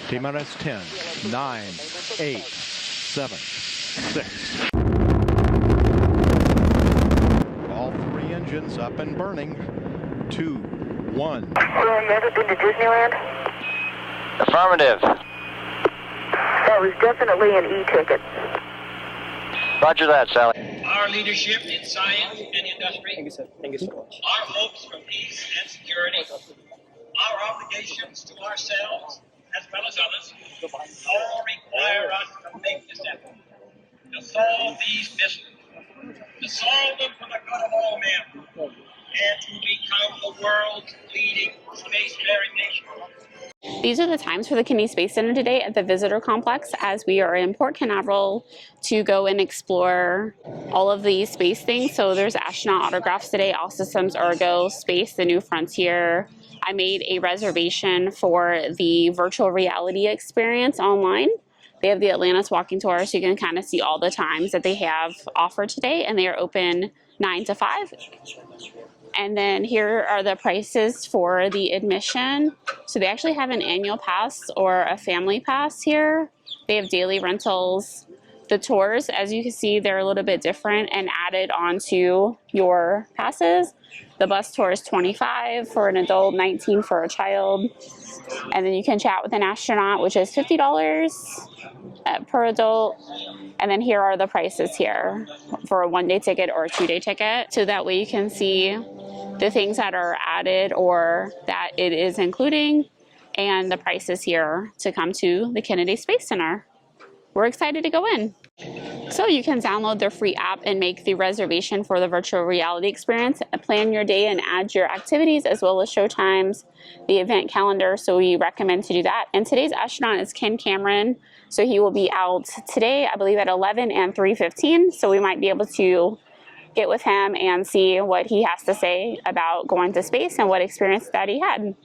T-minus 10, 9, 8, 7, 6. All three engines up and burning. 2, 1. You ever been to Disneyland? Affirmative. That was definitely an e-ticket. Roger that, Sally. Our leadership in science and industry. Thank you, sir. Thank you so much. Our hopes for peace and security. Our obligations to ourselves as well as others all require us to make this effort to solve these mysteries, to solve them for the good of all men, and to become the world's leading spacefaring nation. These are the times for the Kennedy Space Center today at the Visitor Complex, as we are in Port Canaveral to go and explore all of these space things. So there's astronaut autographs today, All Systems Ergo, Space, the New Frontier. I made a reservation for the virtual reality experience online. They have the Atlantis walking tour, so you can kind of see all the times that they have offered today, and they are open 9 to 5. And then here are the prices for the admission. So they actually have an annual pass or a family pass here. They have daily rentals. The tours, as you can see, they're a little bit different and added onto your passes. The bus tour is $25 for an adult, $19 for a child. And then you can chat with an astronaut, which is $50 per adult. And then here are the prices here for a 1-day ticket or a 2-day ticket. So that way you can see the things that are added or that it is including and the prices here to come to the Kennedy Space Center. We're excited to go in. So you can download their free app and make the reservation for the virtual reality experience, plan your day and add your activities as well as show times, the event calendar, so we recommend to do that. And today's astronaut is Ken Cameron, so he will be out today, I believe at 11 and 3:15, so we might be able to get with him and see what he has to say about going to space and what experience that he had.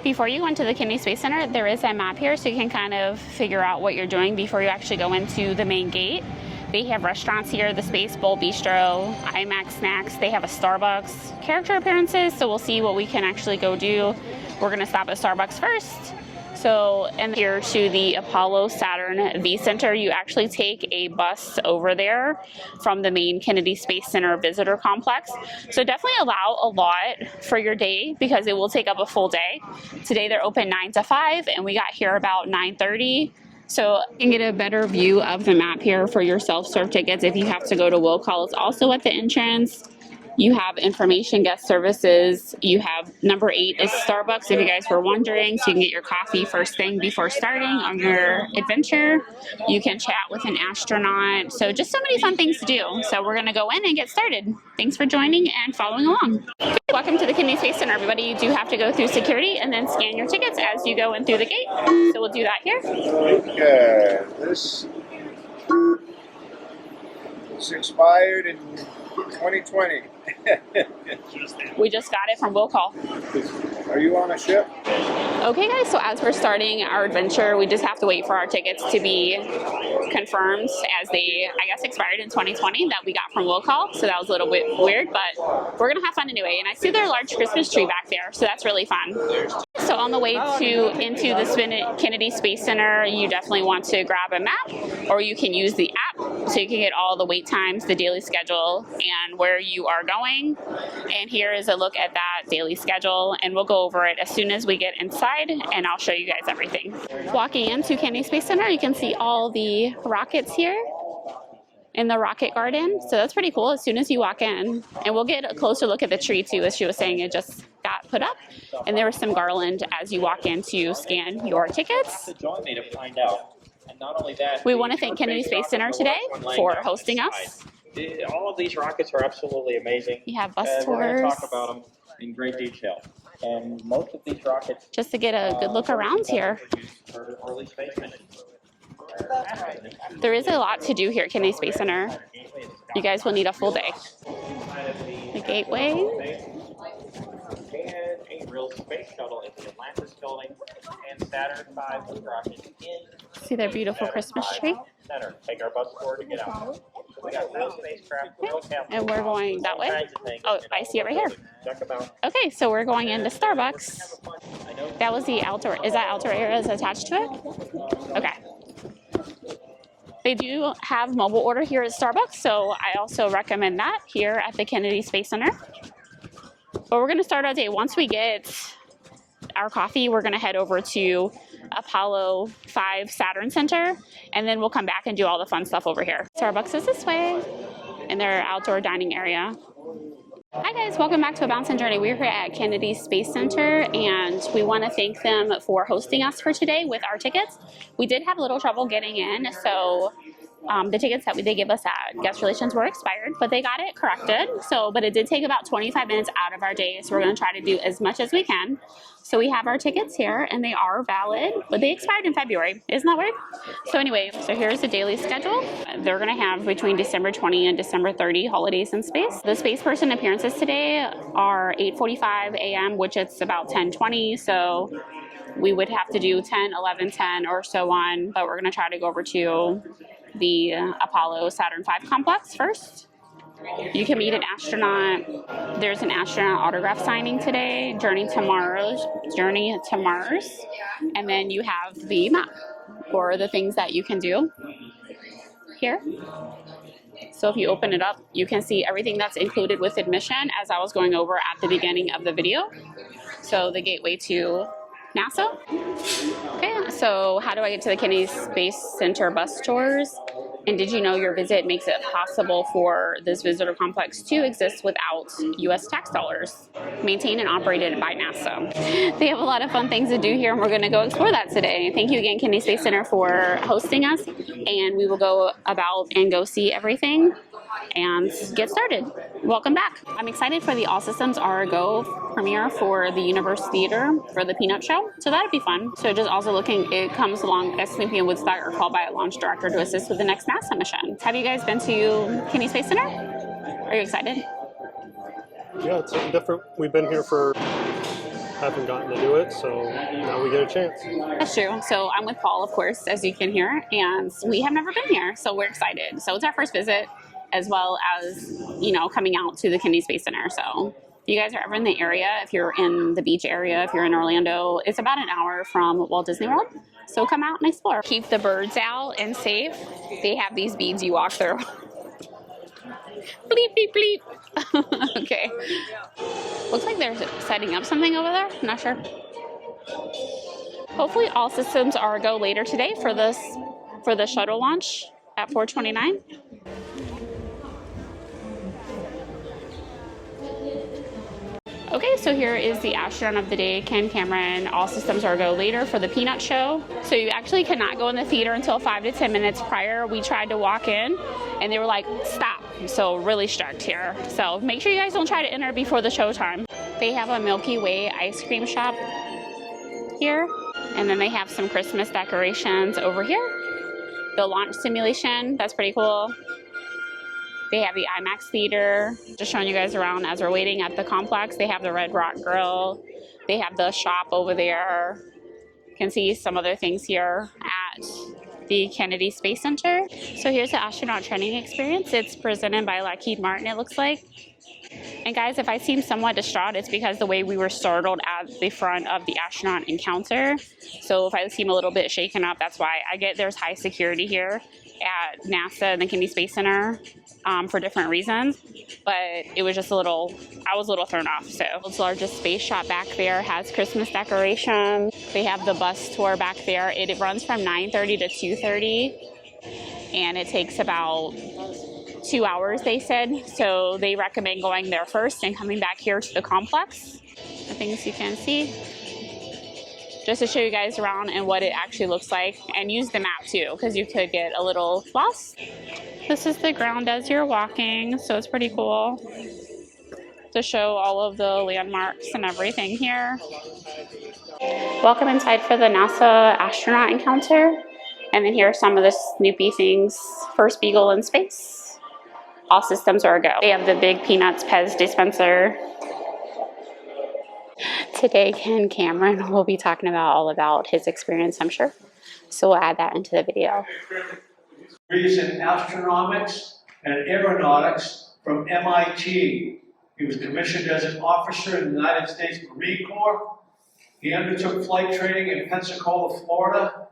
Before you go into the Kennedy Space Center, there is a map here so you can kind of figure out what you're doing before you actually go into the main gate. They have restaurants here, the Space Bowl Bistro, IMAX Snacks. They have a Starbucks. Character appearances, so we'll see what we can actually go do. We're gonna stop at Starbucks first. So, and here to the Apollo Saturn V Center, you actually take a bus over there from the main Kennedy Space Center visitor complex. So definitely allow a lot for your day because it will take up a full day. Today they're open 9 to 5 and we got here about 9:30. So you can get a better view of the map here for your self-serve tickets if you have to go to will call. It's also at the entrance. You have information, guest services. You have number 8 is Starbucks, if you guys were wondering. So you can get your coffee first thing before starting on your adventure. You can chat with an astronaut. So just so many fun things to do. So we're gonna go in and get started. Thanks for joining and following along. Welcome to the Kennedy Space Center, everybody. You do have to go through security and then scan your tickets as you go in through the gate. So we'll do that here. Okay, this expired in 2020. We just got it from will call. Are you on a ship? Okay guys, so as we're starting our adventure, we just have to wait for our tickets to be confirmed as they, I guess, expired in 2020 that we got from will call. So that was a little bit weird, but we're gonna have fun anyway. And I see their large Christmas tree back there, so that's really fun. So on the way into the Kennedy Space Center, you definitely want to grab a map or you can use the app so you can get all the wait times, the daily schedule, and where you are going. And here is a look at that daily schedule, and we'll go over it as soon as we get inside, and I'll show you guys everything. Walking into Kennedy Space Center, you can see all the rockets here in the rocket garden, so that's pretty cool as soon as you walk in. And we'll get a closer look at the tree too, as she was saying, it just got put up, and there was some garland as you walk in to scan your tickets. Join me to find out. And not only that, We want to thank Kennedy Space Center today for hosting us. All of these rockets are absolutely amazing. You have bus We're going to tours. talk about them in great detail. And most of these rockets, Just to get a good look around here. for early space missions. There is a lot to do here at Kennedy Space Center. You guys will need a full day. The gateway. And a real space shuttle in the Atlantis building and Saturn V rocket in See their beautiful Christmas tree. Center. Take our bus tour to get out. We got no spacecraft, no capsule. And we're going that way. All kinds of things, Oh, you know, I see it right here. Check them out. Okay, so we're going into Starbucks. I know. That was the outdoor. Is that outdoor areas attached to it? Okay. They do have mobile order here at Starbucks, so I also recommend that here at the Kennedy Space Center. But we're going to start our day. Once we get our coffee, we're going to head over to Apollo 5 Saturn Center, and then we'll come back and do all the fun stuff over here. Starbucks is this way in their outdoor dining area. Hi guys, welcome back to A Bouncing Journey. We're here at Kennedy Space Center, and we want to thank them for hosting us for today with our tickets. We did have a little trouble getting in, so the tickets that they gave us at guest relations were expired, but they got it corrected. But it did take about 25 minutes out of our day, so we're going to try to do as much as we can. So we have our tickets here, and they are valid, but they expired in February. Isn't that weird? So anyway, so here's the daily schedule. They're going to have between December 20 and December 30 holidays in space. The space person appearances today are 8:45 a.m., which it's about 10:20. So we would have to do 10, 11, 10, or so on. But we're going to try to go over to the Apollo Saturn V complex first. You can meet an astronaut. There's an astronaut autograph signing today, Journey to Mars. And then you have the map for the things that you can do here. So if you open it up, you can see everything that's included with admission, as I was going over at the beginning of the video. So the gateway to NASA. Okay, so how do I get to the Kennedy Space Center bus tours? And did you know your visit makes it possible for this visitor complex to exist without U.S. tax dollars? Maintained and operated by NASA. They have a lot of fun things to do here, and we're going to go explore that today. Thank you again, Kennedy Space Center, for hosting us, and we will go about and go see everything and get started. Welcome back. I'm excited for the All Systems Are Go premiere for the Universe Theater for the Peanut Show, so that'd be fun. So just also looking, it comes along as Snoopy and Woodstock are called by a launch director to assist with the next NASA mission. Have you guys been to Kennedy Space Center? Are you excited? Yeah, it's different. We've been here for, haven't gotten to do it, so now we get a chance. That's true. So I'm with Paul, of course, as you can hear, and we have never been here, so we're excited. So it's our first visit, as well as, you know, coming out to the Kennedy Space Center. So if you guys are ever in the area, if you're in the beach area, if you're in Orlando, it's about an hour from Walt Disney World. So come out and explore. Keep the birds out and safe. They have these beads you walk through. Bleep, bleep, bleep. Okay. Looks like they're setting up something over there. I'm not sure. Hopefully all systems are go later today for the shuttle launch at 4:29. Okay, so here is the astronaut of the day, Ken Cameron. All systems are go later for the Peanut Show. So you actually cannot go in the theater until 5 to 10 minutes prior. We tried to walk in and they were like, stop. So really strict here. So make sure you guys don't try to enter before the show time. They have a Milky Way ice cream shop here. And then they have some Christmas decorations over here. The launch simulation, that's pretty cool. They have the IMAX theater. Just showing you guys around as we're waiting at the complex. They have the Red Rock Grill. They have the shop over there. You can see some other things here at the Kennedy Space Center. So here's the astronaut training experience. It's presented by Lockheed Martin, it looks like. And guys, if I seem somewhat distraught, it's because the way we were startled at the front of the astronaut encounter. So if I seem a little bit shaken up, that's why. There's high security here at NASA and the Kennedy Space Center for different reasons, but it was just I was a little thrown off. So the largest space shop back there has Christmas decorations. They have the bus tour back there. It runs from 9:30 to 2:30, and it takes about 2 hours, they said. So they recommend going there first and coming back here to the complex. The things you can see, just to show you guys around and what it actually looks like, and use the map too, because you could get a little lost. This is the ground as you're walking, so it's pretty cool to show all of the landmarks and everything here. Welcome inside for the NASA astronaut encounter. And then here are some of the Snoopy things. First Beagle in space. All systems are a go. They have the big Peanuts Pez dispenser. Today, Ken Cameron will be talking all about his experience, I'm sure. So we'll add that into the video. Degrees in astronomics and aeronautics from MIT. He was commissioned as an officer in the United States Marine Corps. He undertook flight training in Pensacola, Florida.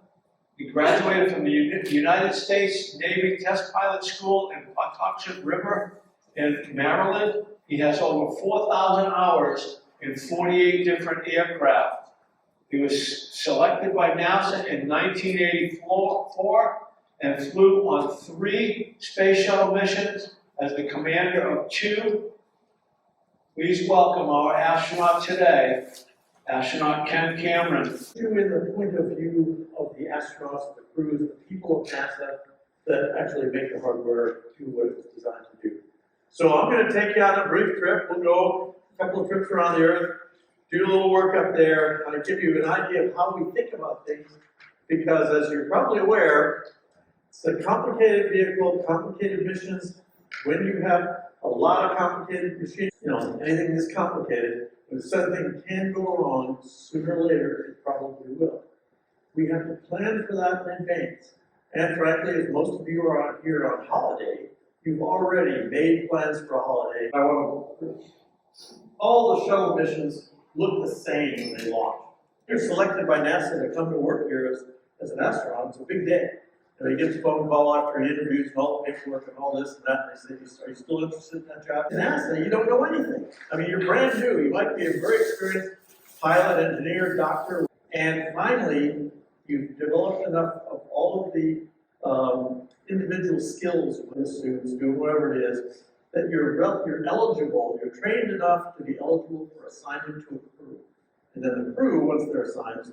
He graduated from the United States Navy Test Pilot School in Patuxent River in Maryland. He has over 4,000 hours in 48 different aircraft. He was selected by NASA in 1984 and flew on 3 space shuttle missions as the commander of 2. Please welcome our astronaut today, Astronaut Ken Cameron. In the point of view of the astronauts, the crews, the people of NASA that actually make the hardware do what it was designed to do. So I'm going to take you on a brief trip. We'll go a couple of trips around the Earth, do a little work up there, kind of give you an idea of how we think about things, because as you're probably aware, it's a complicated vehicle, complicated missions. When you have a lot of complicated machines, anything this complicated, when something can go wrong, sooner or later it probably will. We have to plan for that in advance. And frankly, as most of you are out here on holiday, you've already made plans for a holiday. All the shuttle missions look the same when they launch. You're selected by NASA to come to work here as an astronaut. It's a big day. And he gets a phone call after he interviews and all the paperwork and all this and that, and they say, are you still interested in that job? In NASA, you don't know anything. I mean, you're brand new. You might be a very experienced pilot, engineer, doctor, and finally, you've developed enough of all of the individual skills with the students, doing whatever it is, that you're eligible, you're trained enough to be eligible for assignment to a crew. And then the crew, once they're assigned, is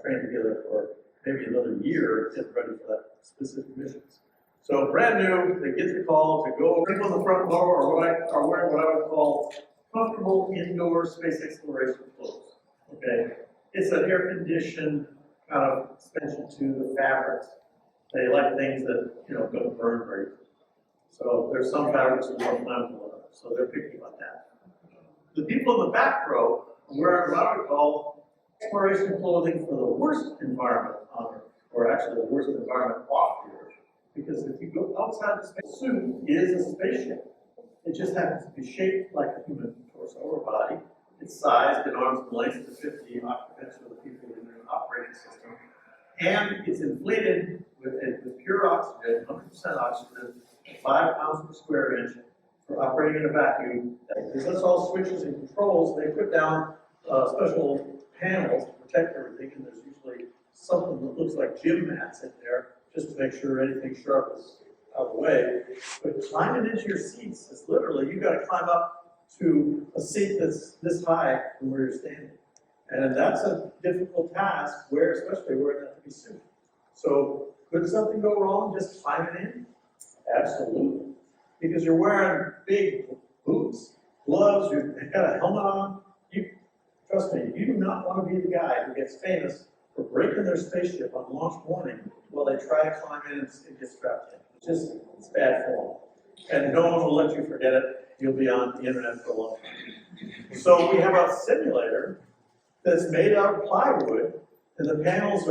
trained together for maybe another year to get ready for that specific missions. So brand new, they get the call to go. People on the front row are wearing what I would call comfortable indoor space exploration clothes. Okay, it's an air-conditioned kind of extension to the fabrics. They like things that don't burn very easily. So there's some fabrics that are more flammable than others. So they're picky about that. The people in the back row are wearing what I would call exploration clothing for the worst environment on Earth, or actually the worst environment off the Earth. Because if you go outside the space suit, it is a spaceship. It just happens to be shaped like a human torso or body. It's sized in arms and length to 50 occupants for the people in their operating system. And it's inflated with pure oxygen, 100% oxygen, 5 pounds per square inch for operating in a vacuum. Because that's all switches and controls. They put down special panels to protect everything, and there's usually something that looks like gym mats in there just to make sure anything sharp is out of the way. But climbing into your seats is literally, you got to climb up to a seat that's this high from where you're standing. And that's a difficult task, especially wearing that heavy suit. So could something go wrong just climbing in? Absolutely. Because you're wearing big boots, gloves, you've got a helmet on. Trust me, you do not want to be the guy who gets famous for breaking their spaceship on launch morning while they try to climb in and get strapped in. It's bad form. And no one will let you forget it. You'll be on the internet for a long time. So we have a simulator that's made out of plywood, and the panels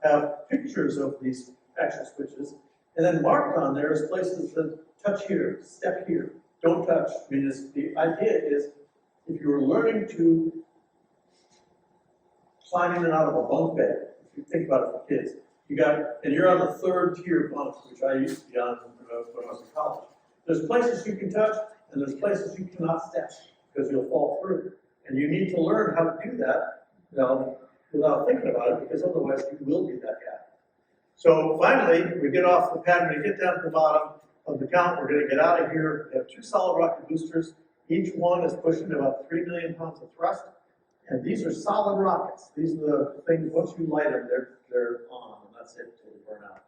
have pictures of these actual switches, and then marked on there is places that touch here, step here, don't touch. I mean, the idea is if you're learning to climb in and out of a bunk bed, if you think about it for kids, and you're on the 3rd tier bunk, which I used to be on when I was in college. There's places you can touch, and there's places you cannot step because you'll fall through. And you need to learn how to do that, without thinking about it, because otherwise you will be that guy. So finally, we get off the pad, we get down to the bottom of the count, we're going to get out of here. We have 2 solid rocket boosters. Each one is pushing about 3 million pounds of thrust. And these are solid rockets. These are the things, once you light them, they're on, and that's it until they burn out.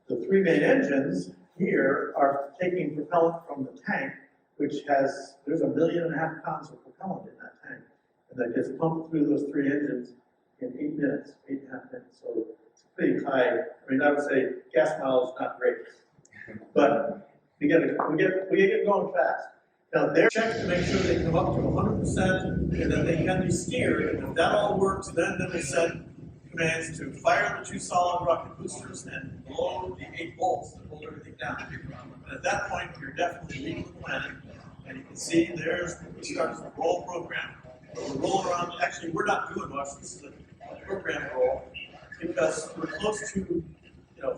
The 3 main engines here are taking propellant from the tank, which there's 1.5 million pounds of propellant in that tank. And that gets pumped through those 3 engines in 8 minutes, 8.5 minutes. So it's pretty high. I mean, I would say gas mileage is not great, but we get going fast. Now they're checked to make sure they come up to 100% and that they can be steered. And if that all works, then they send commands to fire the 2 solid rocket boosters and blow the 8 bolts that hold everything down. And at that point, you're definitely leaving the planet. And you can see there's the starts the roll program. We're rolling around. Actually, we're not doing much. This is a program roll because we're close to,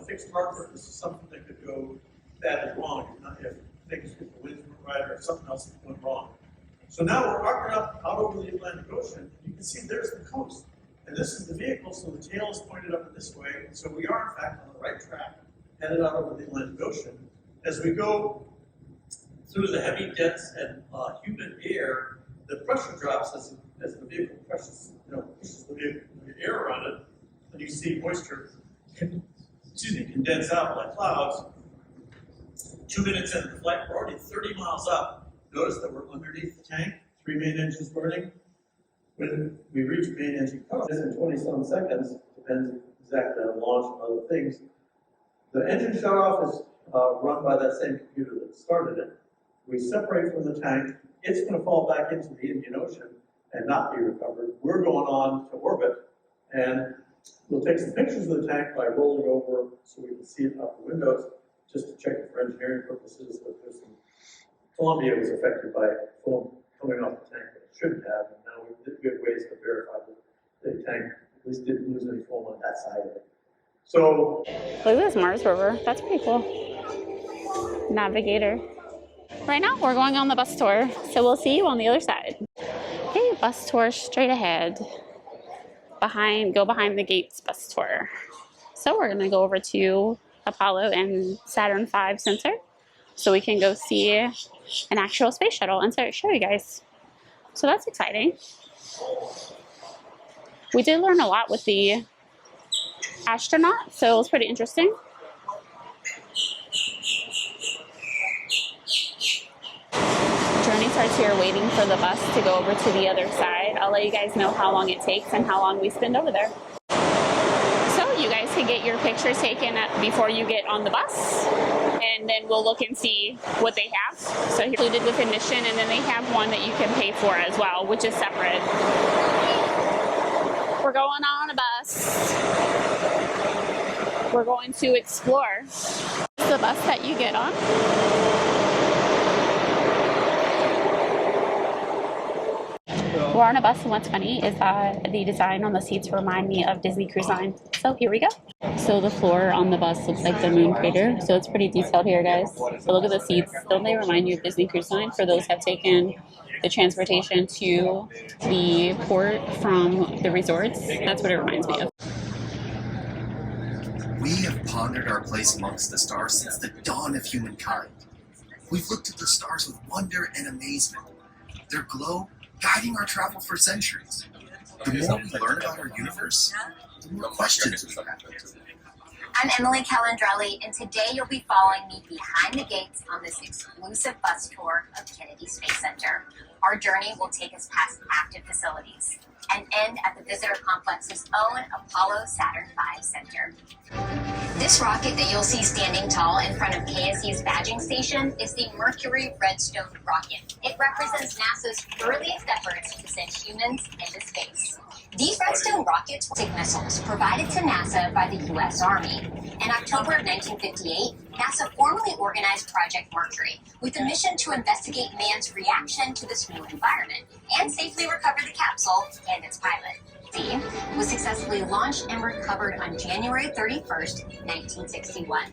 fixed marker. This is something that could go badly wrong if things with the winds were right or something else is going wrong. So now we're arcing up out over the Atlantic Ocean. You can see there's the coast. And this is the vehicle, so the tail is pointed up in this way. And so we are, in fact, on the right track, headed out over the Atlantic Ocean. As we go through the heavy, dense, and humid air, the pressure drops as the vehicle pushes the air around it, and you see moisture condense out like clouds. 2 minutes into the flight, we're already 30 miles up. Notice that we're underneath the tank, 3 main engines burning. When we reach main engine cutoff, in 20-some seconds, depends exactly on launch and other things, the engine shutoff is run by that same computer that started it. We separate from the tank. It's going to fall back into the Indian Ocean and not be recovered. We're going on to orbit, and we'll take some pictures of the tank by rolling over so we can see it out the windows, just to check it for engineering purposes. But there's some Columbia was affected by foam coming off the tank that it shouldn't have, and now we did good ways to verify that the tank at least didn't lose any foam on that side of it. So look at this Mars rover. That's pretty cool. Navigator. Right now we're going on the bus tour, so we'll see you on the other side. Okay, bus tour straight ahead. Go behind the gates bus tour. So we're gonna go over to Apollo and Saturn V Center, so we can go see an actual space shuttle and show you guys. So that's exciting. We did learn a lot with the astronaut, so it was pretty interesting. Journey starts here waiting for the bus to go over to the other side. I'll let you guys know how long it takes and how long we spend over there. So you guys can get your pictures taken before you get on the bus, and then we'll look and see what they have. So included with admission, and then they have one that you can pay for as well, which is separate. We're going on a bus. We're going to explore. It's the bus that you get on. We're on a bus, and what's funny is that the design on the seats remind me of Disney Cruise Line. So here we go. So the floor on the bus looks like the moon crater, so it's pretty detailed here, guys. So look at the seats. Don't they remind you of Disney Cruise Line for those who have taken the transportation to the port from the resorts? That's what it reminds me of. We have pondered our place amongst the stars since the dawn of humankind. We've looked at the stars with wonder and amazement. Their glow guiding our travel for centuries. The more we learn about our universe, the more questions we have. I'm Emily Calandrelli, and today you'll be following me behind the gates on this exclusive bus tour of Kennedy Space Center. Our journey will take us past active facilities and end at the visitor complex's own Apollo Saturn V Center. This rocket that you'll see standing tall in front of KSC's badging station is the Mercury Redstone rocket. It represents NASA's earliest efforts to send humans into space. These Redstone rockets were big missiles provided to NASA by the U.S. Army. In October of 1958, NASA formally organized Project Mercury with a mission to investigate man's reaction to this new environment and safely recover the capsule and its pilot. D was successfully launched and recovered on January 31st, 1961.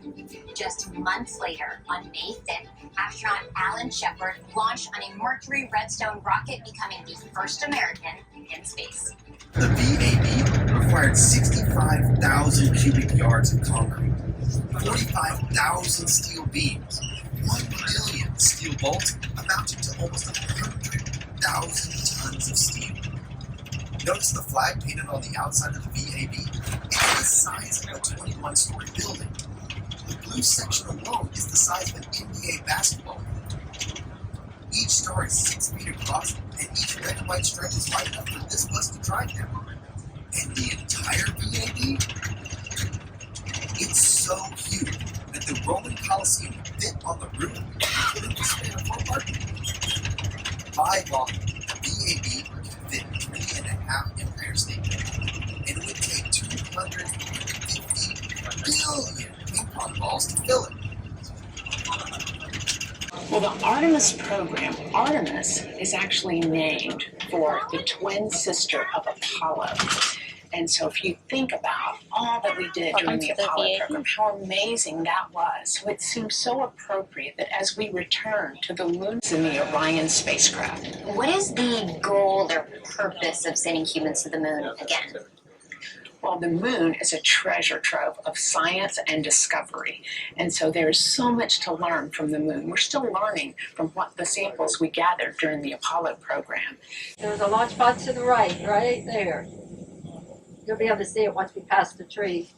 Just months later, on May 5th, astronaut Alan Shepard launched on a Mercury Redstone rocket, becoming the first American in space. The VAB required 65,000 cubic yards of concrete, 45,000 steel beams, 1 million steel bolts, amounting to almost 100,000 tons of steel. Notice the flag painted on the outside of the VAB. It's the size of a 21-story building. The blue section alone is the size of an NBA basketball court. Each star is 6 feet across, and each red and white stripe is wide enough for this bus to drive down. And the entire VAB? It's so huge that the Roman Colosseum fit on the roof and couldn't stand for parking. By volume, the VAB can fit 3.5 Empire State Buildings, and it would take 250 billion ping pong balls to fill it. Well, the Artemis program, Artemis is actually named for the twin sister of Apollo. And so if you think about all that we did during the Apollo program, how amazing that was. So it seems so appropriate that as we return to the moon in the Orion spacecraft. What is the goal or purpose of sending humans to the moon again? Well, the moon is a treasure trove of science and discovery. And so there's so much to learn from the moon. We're still learning from what the samples we gathered during the Apollo program. There's a launch pad to the right there. You'll be able to see it once we pass the tree.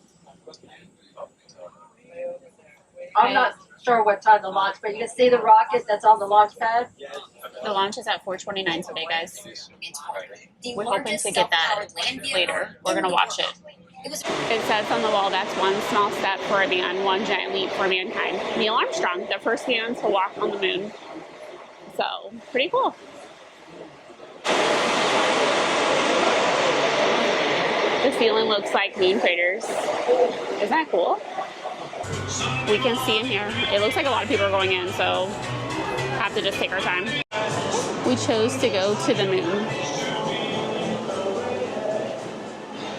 I'm not sure what time to launch, but you can see the rocket that's on the launch pad. The launch is at 4:29 today, guys. We're hoping to get that later. We're gonna watch it. It says on the wall, that's one small step for a man, one giant leap for mankind. Neil Armstrong, the first man to walk on the moon. So, pretty cool. The ceiling looks like moon craters. Isn't that cool? We can see in here. It looks like a lot of people are going in, so have to just take our time. We chose to go to the moon.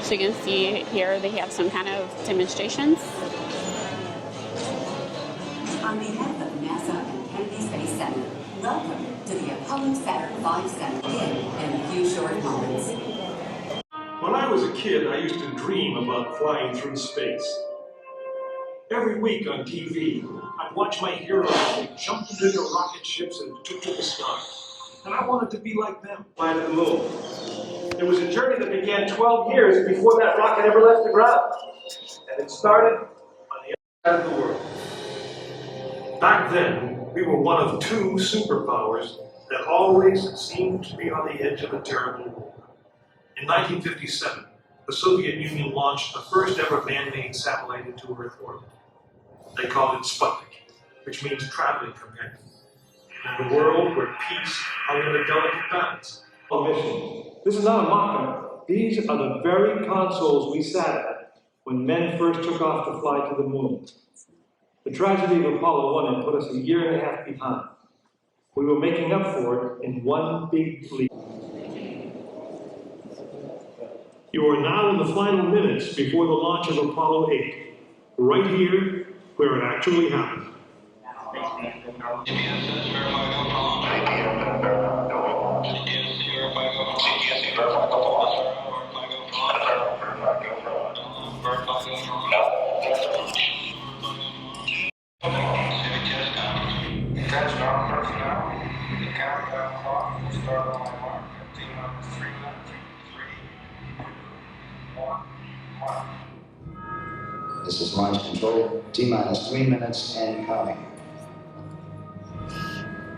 So you can see here they have some kind of demonstrations. On behalf of NASA and Kennedy Space Center, welcome to the Apollo Saturn V Center in a few short moments. When I was a kid, I used to dream about flying through space. Every week on TV, I'd watch my heroes jump into their rocket ships and took to the stars. And I wanted to be like them. Fly to the moon. It was a journey that began 12 years before that rocket ever left the ground. And it started on the other side of the world. Back then, we were one of two superpowers that always seemed to be on the edge of a terrible war. In 1957, the Soviet Union launched the first ever man-made satellite into Earth orbit. They called it Sputnik, which means traveling companion. In a world where peace hung in a delicate balance. This is not a mock-up. These are the very consoles we sat at when men first took off to fly to the moon. The tragedy of Apollo 1 had put us a year and a half behind. We were making up for it in one big leap. You are now in the final minutes before the launch of Apollo 8, right here where it actually happened. This is launch control, T-minus 3 minutes and counting.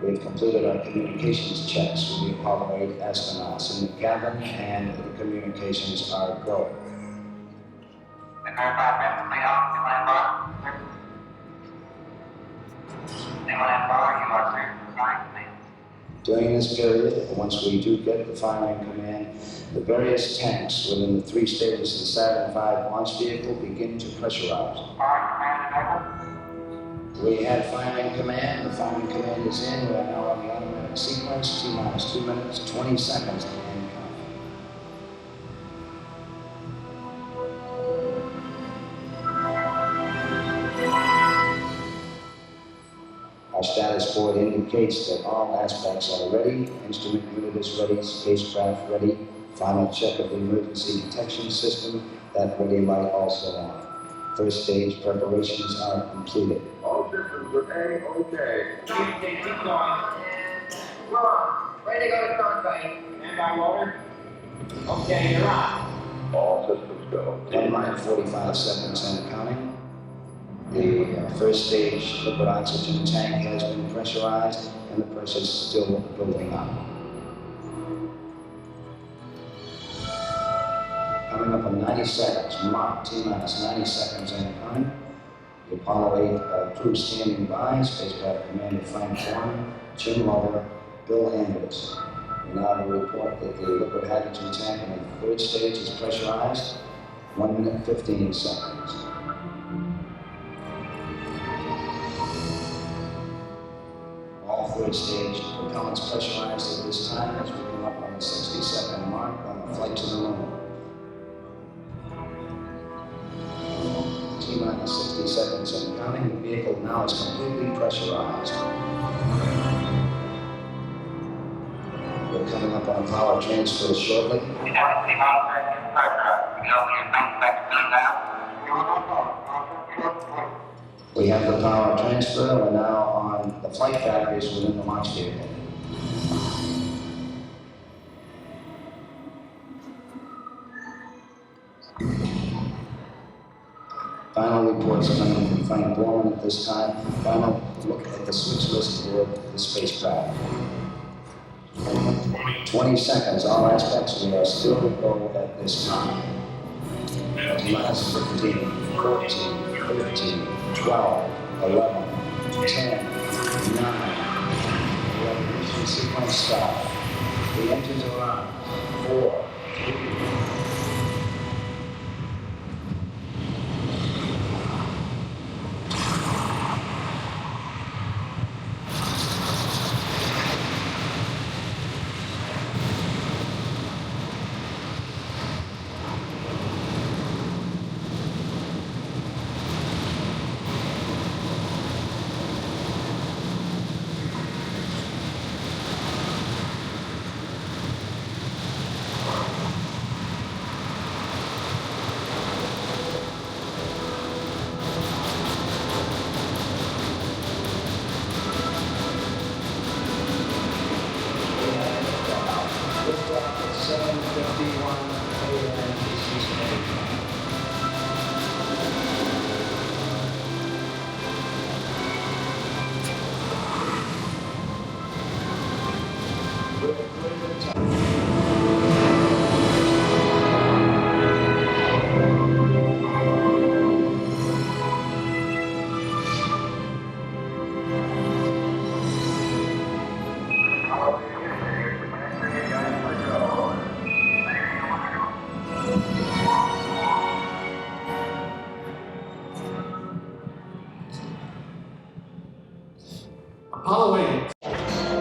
We've completed our communications checks with the Apollo 8 astronauts in the cabin, and the communications are go. During this period, once we do get the firing command, the various tanks within the 3 stages of the Saturn V launch vehicle begin to pressurize. We have firing command. The firing command is in. We are now on the automatic sequence. T-minus 2 minutes, 20 seconds to end count. Our status board indicates that all aspects are ready. Instrument unit is ready. Spacecraft ready. Final check of the emergency detection system. That ready light also on. First stage preparations are completed. All systems are A-OK. Keep going. Come on. Ready to go to Conway. And by water. Okay, you're on. All systems go. 1 minute 45 seconds and counting. The first stage liquid oxygen tank has been pressurized, and the pressure is still building up. Coming up in 90 seconds, Mach T-minus 90 seconds and counting. The Apollo 8 crew standing by, spacecraft commander Frank Warren, Jim Lover, Bill Anders. We now report that the liquid hydrogen tank in the third stage is pressurized. 1 minute 15 seconds. All third stage. Propellants pressurized at this time as we come up on the 60-second mark on the flight to the moon. T-minus 60 seconds and counting. The vehicle now is completely pressurized. We're coming up on power transfer shortly. We have the power transfer. We're now on the flight batteries within the launch vehicle. Final reports coming from Frank Borman at this time. Final look at the switch list aboard the spacecraft. 20 seconds, all aspects. We are still to go at this time. Minus 15, 14, 13, 12, 11, 10, 9. We have ignition sequence start. The engines are on. 4, 3.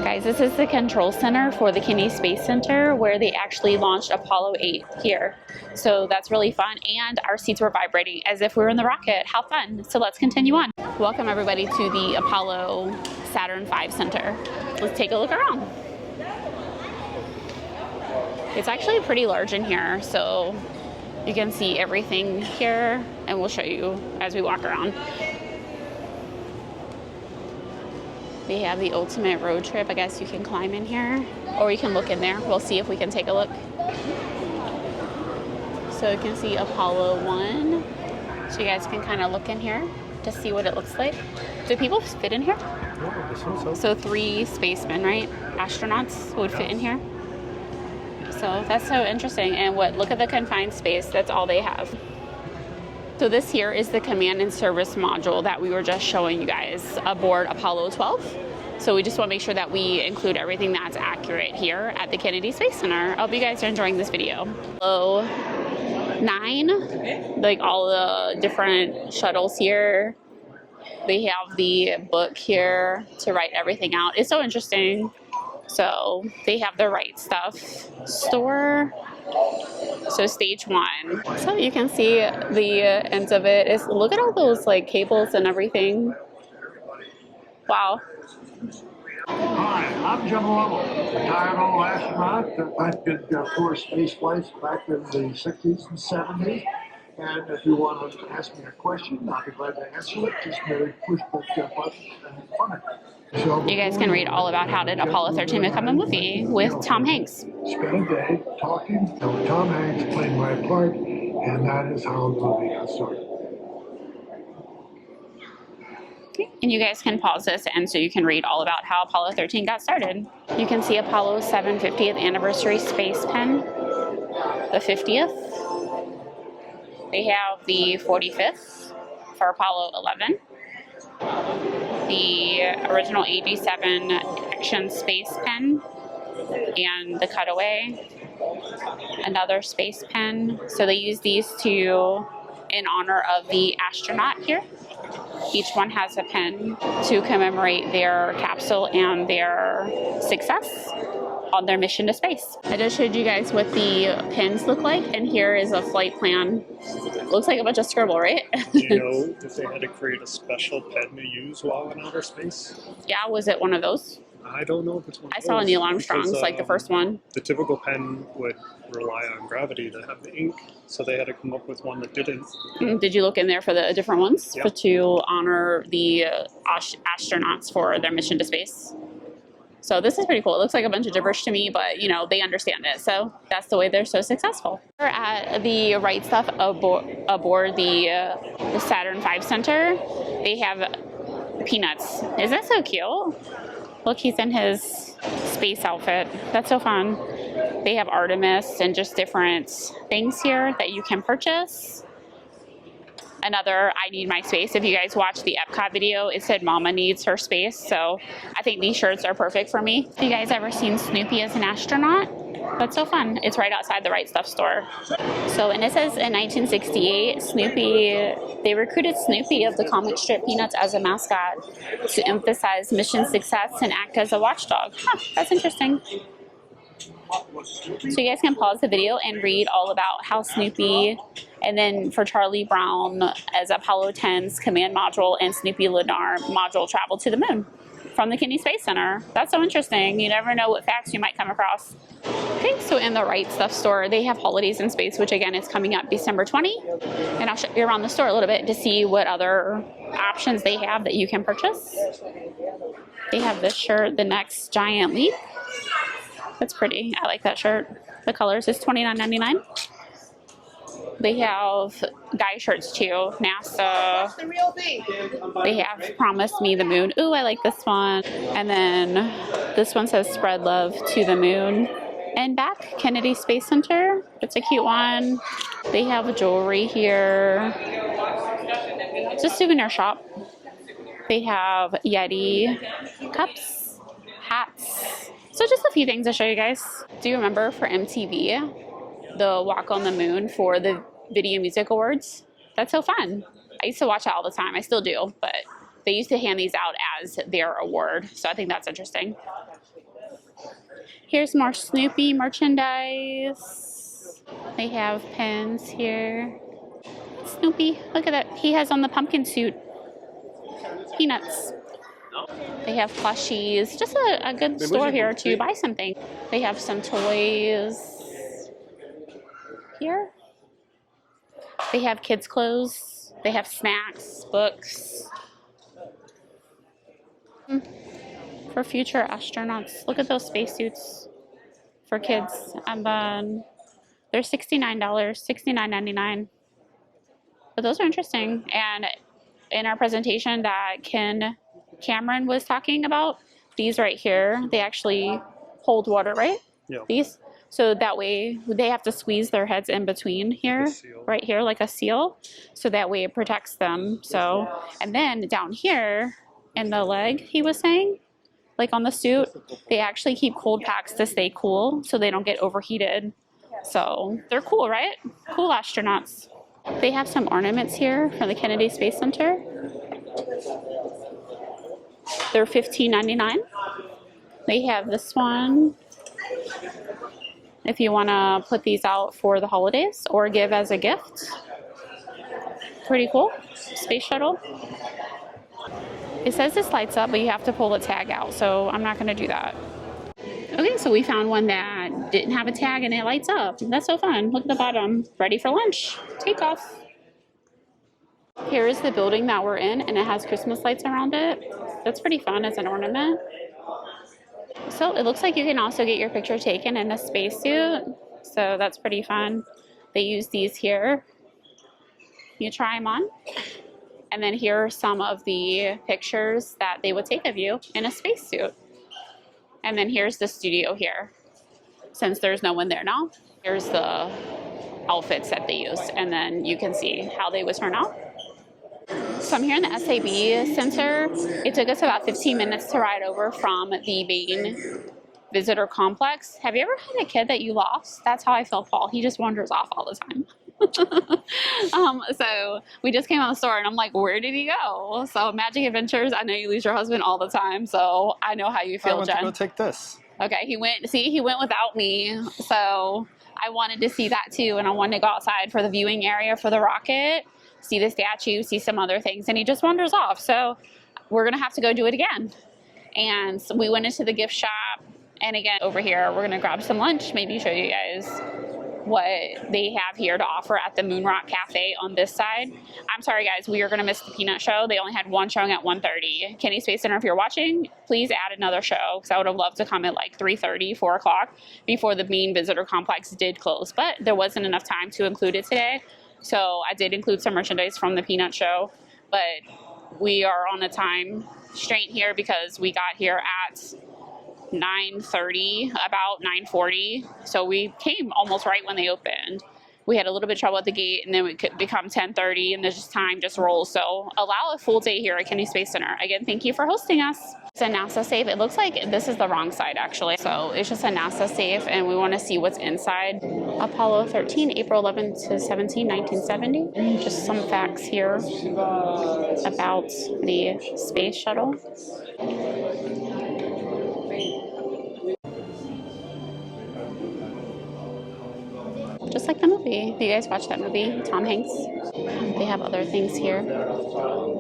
Guys, this is the control center for the Kennedy Space Center where they actually launched Apollo 8 here. So that's really fun, and our seats were vibrating as if we were in the rocket. How fun. So let's continue on. Welcome everybody to the Apollo Saturn V Center. Let's take a look around. It's actually pretty large in here, so you can see everything here, and we'll show you as we walk around. They have the ultimate road trip. I guess you can climb in here, or you can look in there. We'll see if we can take a look. So you can see Apollo 1. So you guys can kind of look in here to see what it looks like. Do people fit in here? Yeah, I assume so. So 3 spacemen, right? Astronauts would fit in here. So that's so interesting. And look at the confined space. That's all they have. So this here is the command and service module that we were just showing you guys aboard Apollo 12. So we just want to make sure that we include everything that's accurate here at the Kennedy Space Center. I hope you guys are enjoying this video. Apollo 9, like all the different shuttles here. They have the book here to write everything out. It's so interesting. So they have the right stuff store. So stage 1. So you can see the ends of it. Look at all those like cables and everything. Wow. Hi, I'm Jim Lovell, retired old astronaut. I did 4 space flights back in the 60s and 70s. And if you want to ask me a question, I'll be glad to answer it. Just merely push that button and fun it. You guys can read all about how did Apollo 13 become a movie with Tom Hanks. Spent a day talking, so Tom Hanks played my part, and that is how the movie got started. And you guys can pause this and so you can read all about how Apollo 13 got started. You can see Apollo 7 50th anniversary space pen, the 50th. They have the 45th for Apollo 11. The original AG-7 Action Space Pen and the Cutaway, another space pen. So they use these two in honor of the astronaut here. Each one has a pin to commemorate their capsule and their success on their mission to space. I just showed you guys what the pins look like, and here is a flight plan. Looks like a bunch of scribble, right? Do you know if they had to create a special pen to use while in outer space? Yeah, was it one of those? I don't know if it's one I of saw those, Neil Armstrong's, because, like the first one. The typical pen would rely on gravity to have the ink, so they had to come up with one that didn't. Did you look in there for the different ones Yeah. to honor the astronauts for their mission to space? So this is pretty cool. It looks like a bunch of gibberish to me, but you know, they understand it. So that's the way they're so successful. We're at the right stuff aboard the Saturn V Center. They have peanuts. Isn't that so cute? Look, he's in his space outfit. That's so fun. They have Artemis and just different things here that you can purchase. Another I need my space. If you guys watched the Epcot video, it said Mama needs her space. So I think these shirts are perfect for me. Have you guys ever seen Snoopy as an astronaut? That's so fun. It's right outside the Right Stuff store. So, and it says in 1968, they recruited Snoopy of the comic strip Peanuts as a mascot to emphasize mission success and act as a watchdog. Huh, that's interesting. So you guys can pause the video and read all about how Snoopy, and then for Charlie Brown as Apollo 10's command module and Snoopy Lunar module traveled to the moon from the Kennedy Space Center. That's so interesting. You never know what facts you might come across. Okay, so in the Right Stuff store, they have Holidays in Space, which again is coming up December 20. And I'll show you around the store a little bit to see what other options they have that you can purchase. They have this shirt, The Next Giant Leap. That's pretty. I like that shirt. The colors is $29.99. They have guy shirts too. NASA. The real thing. They have Promise Me the Moon. Ooh, I like this one. And then this one says Spread Love to the Moon and back. Kennedy Space Center. It's a cute one. They have jewelry here. It's a souvenir shop. They have Yeti cups, hats. So just a few things to show you guys. Do you remember for MTV, the Walk on the Moon for the Video Music Awards? That's so fun. I used to watch that all the time. I still do, but they used to hand these out as their award. So I think that's interesting. Here's more Snoopy merchandise. They have pins here. Snoopy, look at that. He has on the pumpkin suit. Peanuts. They have plushies. Just a good store here to buy something. They have some toys here. They have kids' clothes. They have snacks, books. For future astronauts. Look at those spacesuits for kids. And then they're $69, $69.99. But those are interesting. And in our presentation that Cameron was talking about, these right here, they actually hold water, right? Yeah. These. So that way they have to squeeze their heads in between here, right here, like a seal. So that way it protects them. So, and then down here in the leg, he was saying, like on the suit, they actually keep cold packs to stay cool so they don't get overheated. So they're cool, right? Cool astronauts. They have some ornaments here from the Kennedy Space Center. They're $15.99. They have this one if you want to put these out for the holidays or give as a gift. Pretty cool. Space Shuttle. It says this lights up, but you have to pull the tag out, so I'm not going to do that. Okay, so we found one that didn't have a tag and it lights up. That's so fun. Look at the bottom. Ready for lunch. Take off. Here is the building that we're in, and it has Christmas lights around it. That's pretty fun as an ornament. So it looks like you can also get your picture taken in a spacesuit. So that's pretty fun. They use these here. You try them on. And then here are some of the pictures that they would take of you in a spacesuit. And then here's the studio here. Since there's no one there now, here's the outfits that they use. And then you can see how they would turn out. So I'm here in the SAB Center. It took us about 15 minutes to ride over from the main visitor complex. Have you ever had a kid that you lost? That's how I feel Paul. He just wanders off all the time. So we just came out of the store and I'm like, where did he go? So Magic Adventures, I know you lose your husband all the time, so I know how you feel, I went Jen. to go take this. Okay, he went without me, so I wanted to see that too, and I wanted to go outside for the viewing area for the rocket, see the statue, see some other things, and he just wanders off. So we're gonna have to go do it again. And so we went into the gift shop, and again over here we're gonna grab some lunch, maybe show you guys what they have here to offer at the Moonrock Cafe on this side. I'm sorry guys, we are gonna miss the Peanut Show. They only had one showing at 1:30. Kennedy Space Center, if you're watching, please add another show, because I would have loved to come at like 3:30, 4 o'clock before the main visitor complex did close, but there wasn't enough time to include it today. So I did include some merchandise from the Peanut Show, but we are on a time strain here because we got here at 9:30, about 9:40. So we came almost right when they opened. We had a little bit of trouble at the gate, and then it could become 10:30, and there's just time just rolls. So allow a full day here at Kennedy Space Center. Again, thank you for hosting us. It's a NASA safe. It looks like this is the wrong side actually. So it's just a NASA safe, and we want to see what's inside. Apollo 13, April 11 to 17, 1970. And just some facts here about the Space Shuttle. Just like the movie. You guys watch that movie, Tom Hanks? They have other things here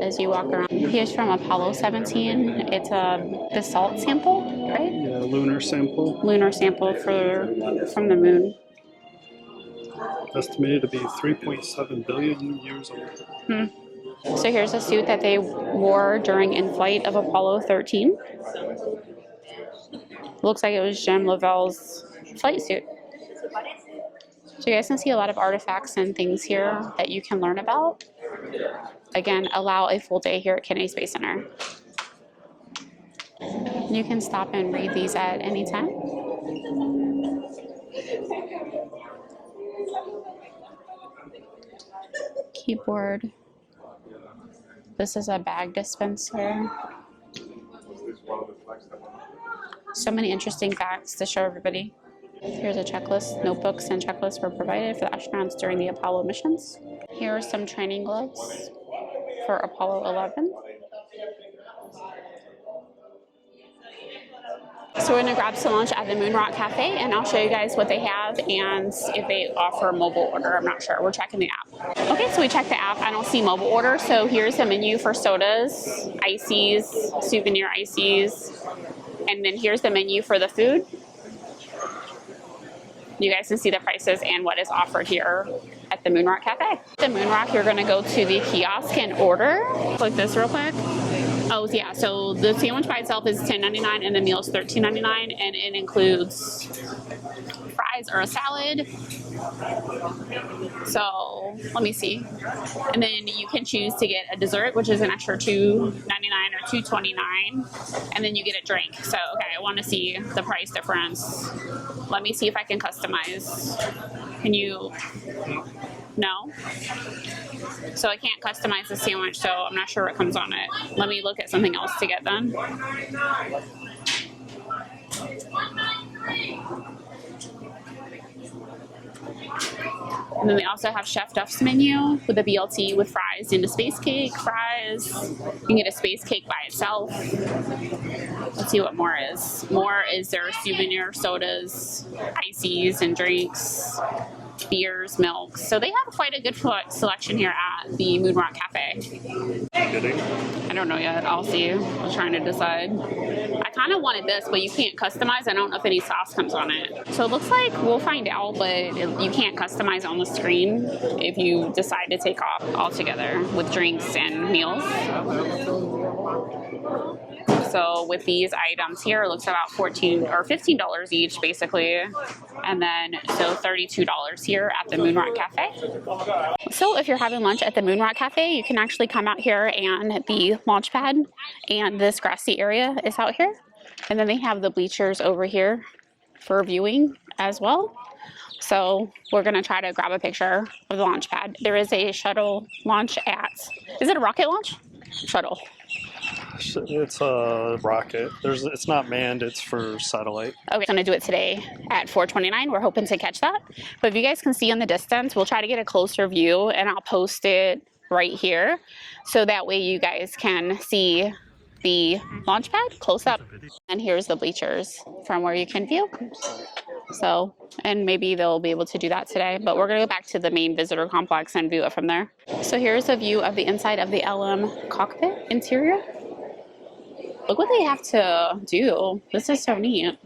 as you walk around. Here's from Apollo 17. It's a basalt sample, right? Yeah, lunar sample. Lunar sample from the moon. Estimated to be 3.7 billion years old. So here's a suit that they wore during in-flight of Apollo 13. Looks like it was Jim Lovell's flight suit. So you guys can see a lot of artifacts and things here that you can learn about. Again, allow a full day here at Kennedy Space Center. You can stop and read these at any time. Keyboard. This is a bag dispenser. So many interesting facts to show everybody. Here's a checklist. Notebooks and checklists were provided for the astronauts during the Apollo missions. Here are some training gloves for Apollo 11. So we're going to grab some lunch at the Moonrock Cafe, and I'll show you guys what they have and if they offer mobile order. I'm not sure. We're checking the app. Okay, so we checked the app. I don't see mobile order, so here's the menu for sodas, ices, souvenir ices, and then here's the menu for the food. You guys can see the prices and what is offered here at the Moonrock Cafe. The Moonrock, you're gonna go to the kiosk and order. Click this real quick. Oh yeah, so the sandwich by itself is $10.99 and the meal is $13.99, and it includes fries or a salad. So let me see. And then you can choose to get a dessert, which is an extra $2.99 or $2.29, and then you get a drink. So okay, I want to see the price difference. Let me see if I can customize. Can you? No? So I can't customize the sandwich, so I'm not sure what comes on it. Let me look at something else to get then. And then they also have Chef Duff's menu with a BLT with fries and a space cake, fries. You can get a space cake by itself. Let's see what more is. More is there souvenir sodas, ices and drinks, beers, milks. So they have quite a good selection here at the Moonrock Cafe. I don't know yet. I'll see. I'm trying to decide. I kind of wanted this, but you can't customize. I don't know if any sauce comes on it. So it looks like we'll find out, but you can't customize on the screen if you decide to take off altogether with drinks and meals. So with these items here, it looks about $14 or $15 each, basically. And then, so $32 here at the Moonrock Cafe. So if you're having lunch at the Moonrock Cafe, you can actually come out here, and the launch pad and this grassy area is out here. And then they have the bleachers over here for viewing as well. So we're gonna try to grab a picture of the launch pad. There is a shuttle launch at, is it a rocket launch? Shuttle. It's a rocket. It's not manned. It's for satellite. Okay, I'm gonna do it today at 4:29. We're hoping to catch that. But if you guys can see in the distance, we'll try to get a closer view, and I'll post it right here, so that way you guys can see the launch pad close up. And here's the bleachers from where you can view. So, and maybe they'll be able to do that today, but we're gonna go back to the main visitor complex and view it from there. So here's a view of the inside of the LM cockpit interior. Look what they have to do. This is so neat.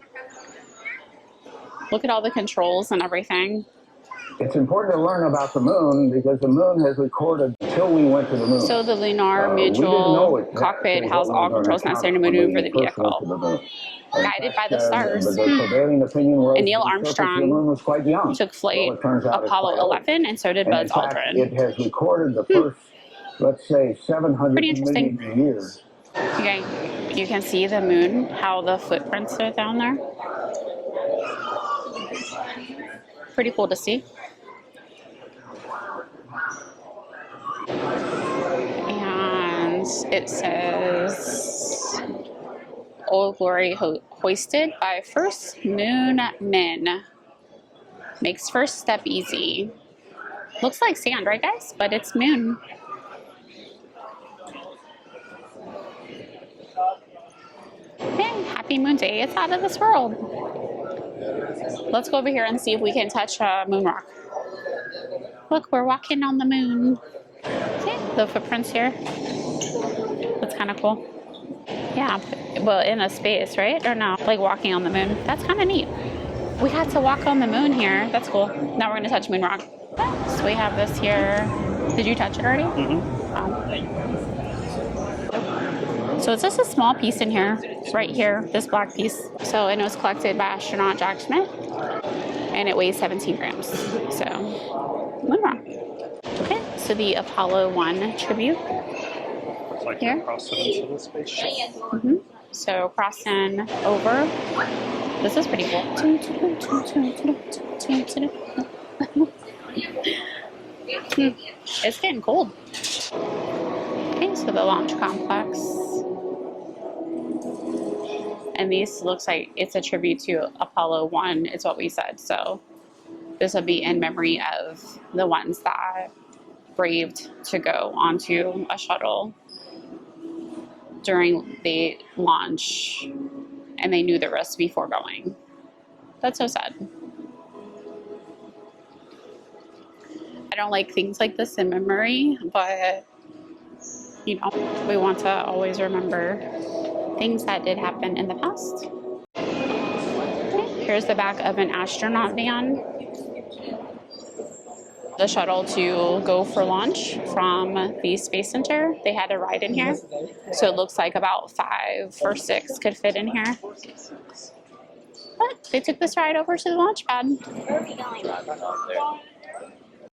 Look at all the controls and everything. It's important to learn about the moon because the moon has recorded until we went to the moon. So the Lunar Mutual cockpit has all controls necessary to maneuver the vehicle. Guided by the stars. And Neil Armstrong took flight Apollo 11, and so did Buzz Aldrin. It has recorded the first, let's say, 700 million years. Okay, you can see the moon, how the footprints are down there. Pretty cool to see. And it says, Old Glory hoisted by first moon men. Makes first step easy. Looks like sand, right guys? But it's moon. Okay, happy moon day. It's out of this world. Let's go over here and see if we can touch moon rock. Look, we're walking on the moon. Okay, the footprints here. That's kind of cool. Yeah, well, in a space, right? Or no, like walking on the moon. That's kind of neat. We had to walk on the moon here. That's cool. Now we're going to touch moon rock. So we have this here. Did you touch it already? So it's just a small piece in here, right here, this black piece. So, and it was collected by astronaut Jack Schmitt, and it weighs 17 grams. So, moon rock. Okay, so the Apollo 1 tribute. Looks like here. they crossed it into the space shuttle. So crossing over. This is pretty cool. It's getting cold. Okay, so the launch complex. And these looks like it's a tribute to Apollo 1, is what we said. So this will be in memory of the ones that braved to go onto a shuttle during the launch, and they knew the risk before going. That's so sad. I don't like things like this in memory, but you know, we want to always remember things that did happen in the past. Okay, here's the back of an astronaut van. The shuttle to go for launch from the Space Center. They had a ride in here. So it looks like about 5 or 6 could fit in here. But they took this ride over to the launch pad.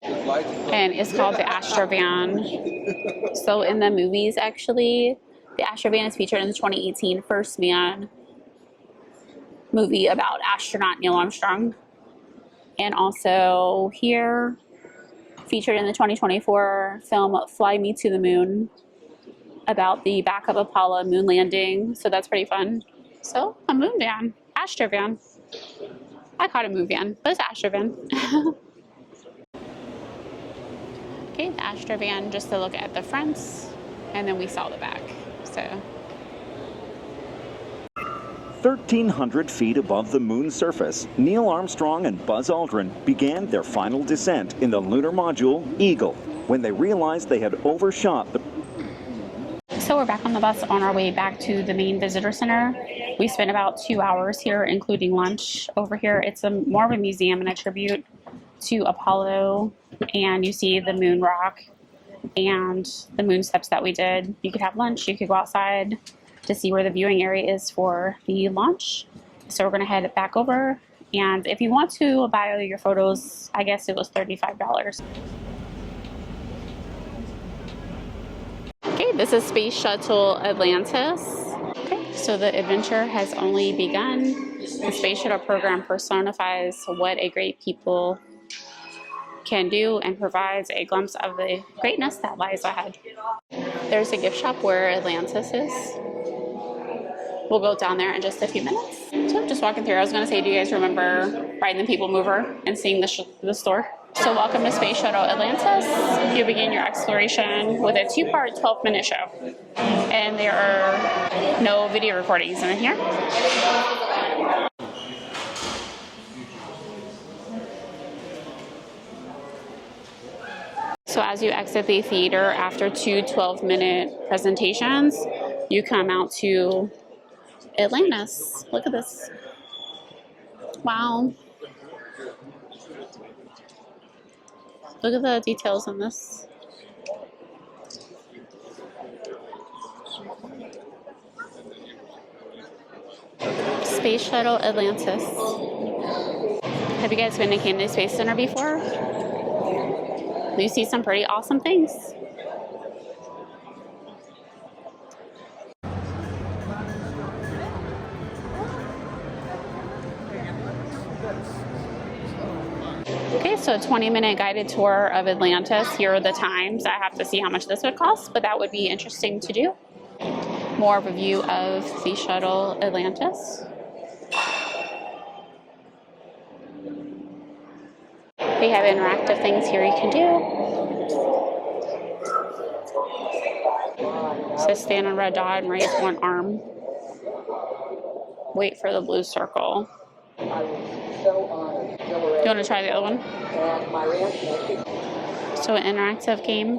And it's called the Astrovan. So in the movies, actually, the Astrovan is featured in the 2018 First Man movie about astronaut Neil Armstrong. And also here, featured in the 2024 film Fly Me to the Moon, about the backup Apollo moon landing. So that's pretty fun. So a moon van, Astrovan. I caught a moon van, but it's Astrovan. Okay, the Astrovan, just to look at the fronts, and then we saw the back. So 1,300 feet above the moon's surface, Neil Armstrong and Buzz Aldrin began their final descent in the lunar module Eagle when they realized they had overshot the... So we're back on the bus on our way back to the main visitor center. We spent about 2 hours here, including lunch over here. It's more of a museum and a tribute to Apollo, and you see the moon rock and the moon steps that we did. You could have lunch, you could go outside to see where the viewing area is for the launch. So we're gonna head back over, and if you want to buy your photos, I guess it was $35. Okay, this is Space Shuttle Atlantis. Okay, so the adventure has only begun. The Space Shuttle program personifies what a great people can do and provides a glimpse of the greatness that lies ahead. There's a gift shop where Atlantis is. We'll go down there in just a few minutes. So just walking through, I was going to say, do you guys remember riding the People Mover and seeing the store? So welcome to Space Shuttle Atlantis. You begin your exploration with a 2-part 12-minute show. And there are no video recordings in here. So as you exit the theater after 2 12-minute presentations, you come out to Atlantis. Look at this. Wow. Look at the details on this. Space Shuttle Atlantis. Have you guys been to Kennedy Space Center before? You see some pretty awesome things. Okay, so a 20-minute guided tour of Atlantis. Here are the times. I have to see how much this would cost, but that would be interesting to do. More of a view of the shuttle Atlantis. They have interactive things here you can do. So stand on red dot and raise one arm. Wait for the blue circle. You want to try the other one? So an interactive game.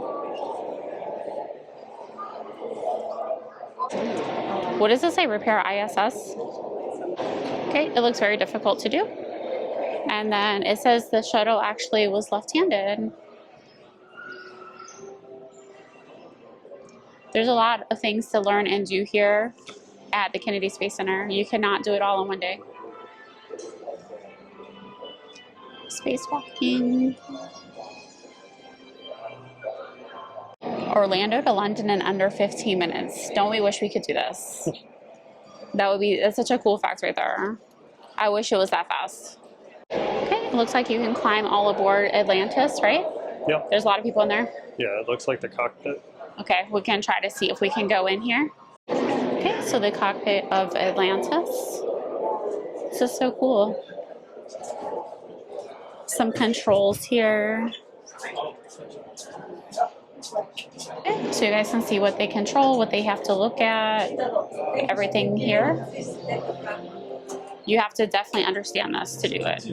What does it say? Repair ISS? Okay, it looks very difficult to do. And then it says the shuttle actually was left-handed. There's a lot of things to learn and do here at the Kennedy Space Center. You cannot do it all in one day. Spacewalking. Orlando to London in under 15 minutes. Don't we wish we could do this? That's such a cool fact right there. I wish it was that fast. Okay, it looks like you can climb all aboard Atlantis, right? Yep. There's a lot of people in there. Yeah, it looks like the cockpit. Okay, we can try to see if we can go in here. Okay, so the cockpit of Atlantis. This is so cool. Some controls here. Okay, so you guys can see what they control, what they have to look at, everything here. You have to definitely understand this to do it.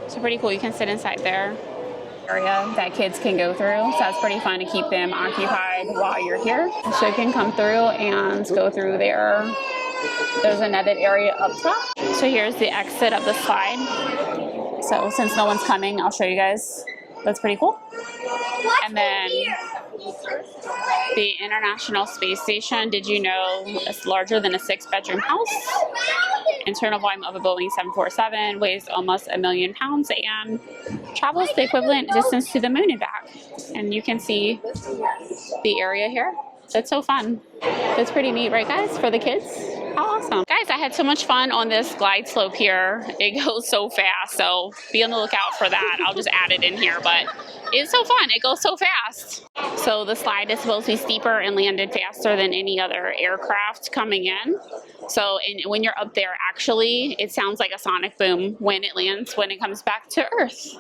So pretty cool. You can sit inside there. Area that kids can go through. So that's pretty fun to keep them occupied while you're here. So you can come through and go through there. There's a netted area up top. So here's the exit of the slide. So since no one's coming, I'll show you guys. That's pretty cool. And then the International Space Station, did you know it's larger than a 6-bedroom house? Internal volume of a Boeing 747, weighs almost 1 million pounds, and travels the equivalent distance to the moon and back. And you can see the area here. That's so fun. That's pretty neat, right guys, for the kids? How awesome. Guys, I had so much fun on this glide slope here. It goes so fast, so be on the lookout for that. I'll just add it in here, but it's so fun. It goes so fast. So the slide is supposed to be steeper and landed faster than any other aircraft coming in. So when you're up there, actually, it sounds like a sonic boom when it lands, when it comes back to Earth.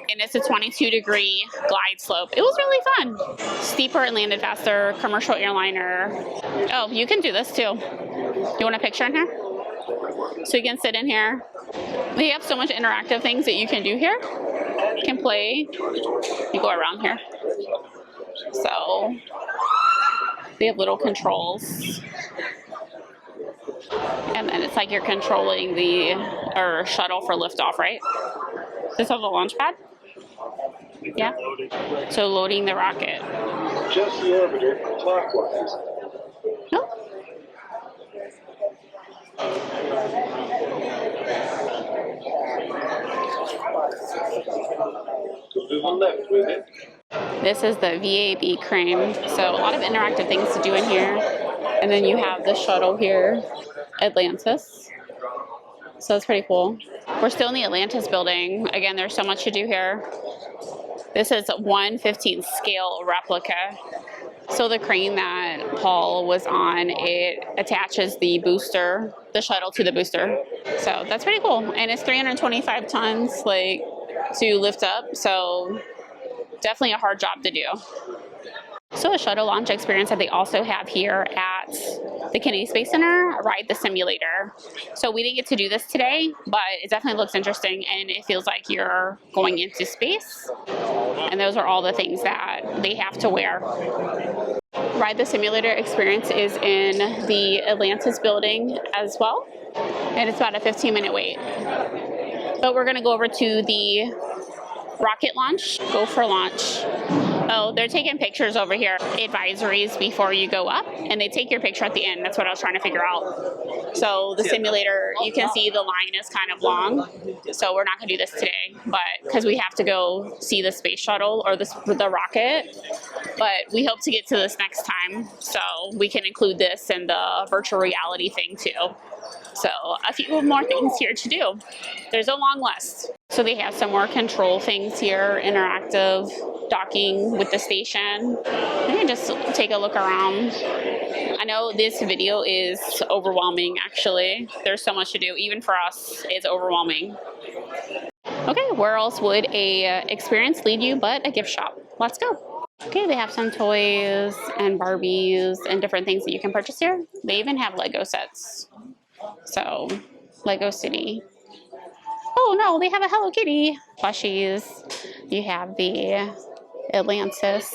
And it's a 22-degree glide slope. It was really fun. Steeper and landed faster, commercial airliner. Oh, you can do this too. You want a picture in here? So you can sit in here. They have so much interactive things that you can do here. You can play. You go around here. So they have little controls. And then it's like you're controlling the shuttle for liftoff, right? Does this have a launch pad? Yeah. So loading the rocket. Just the orbiter clockwise. No. To the left with it. This is the VAB crane. So a lot of interactive things to do in here. And then you have the shuttle here, Atlantis. So that's pretty cool. We're still in the Atlantis building. Again, there's so much to do here. This is a 1/15 scale replica So the crane that Paul was on, it attaches the booster, the shuttle to the booster. So that's pretty cool. And it's 325 tons like to lift up. So definitely a hard job to do. So a shuttle launch experience that they also have here at the Kennedy Space Center, Ride the Simulator. So we didn't get to do this today, but it definitely looks interesting and it feels like you're going into space. And those are all the things that they have to wear. Ride the Simulator experience is in the Atlantis building as well. And it's about a 15-minute wait. But we're gonna go over to the rocket launch, go for launch. Oh, they're taking pictures over here. Advisories before you go up, and they take your picture at the end. That's what I was trying to figure out. So the simulator, you can see the line is kind of long. So we're not gonna do this today, but because we have to go see the space shuttle or the rocket. But we hope to get to this next time, so we can include this in the virtual reality thing too. So a few more things here to do. There's a long list. So they have some more control things here, interactive docking with the station. You can just take a look around. I know this video is overwhelming actually. There's so much to do. Even for us, it's overwhelming. Okay, where else would a experience lead you but a gift shop? Let's go. Okay, they have some toys and Barbies and different things that you can purchase here. They even have Lego sets. So, Lego City. Oh no, they have a Hello Kitty. Plushies. You have the Atlantis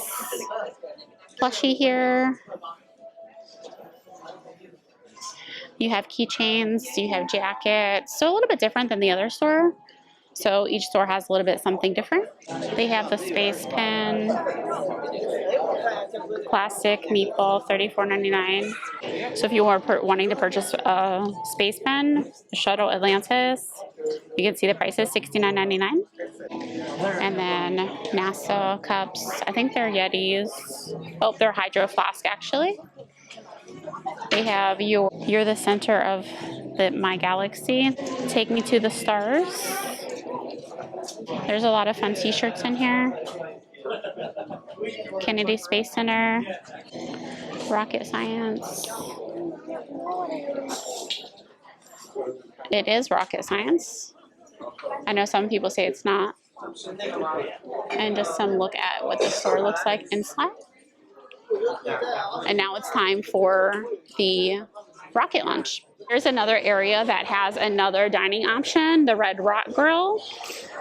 plushie here. You have keychains, you have jackets. So a little bit different than the other store. So each store has a little bit something different. They have the space pen, classic meatball, $34.99. So if you are wanting to purchase a space pen, Shuttle Atlantis, you can see the price is $69.99. And then NASA cups, I think they're Yetis. Oh, they're Hydro Flask actually. They have You're the Center of My Galaxy, Take Me to the Stars. There's a lot of fun t-shirts in here. Kennedy Space Center, Rocket Science. It is rocket science. I know some people say it's not. And just some look at what the store looks like inside. And now it's time for the rocket launch. There's another area that has another dining option, the Red Rock Grill,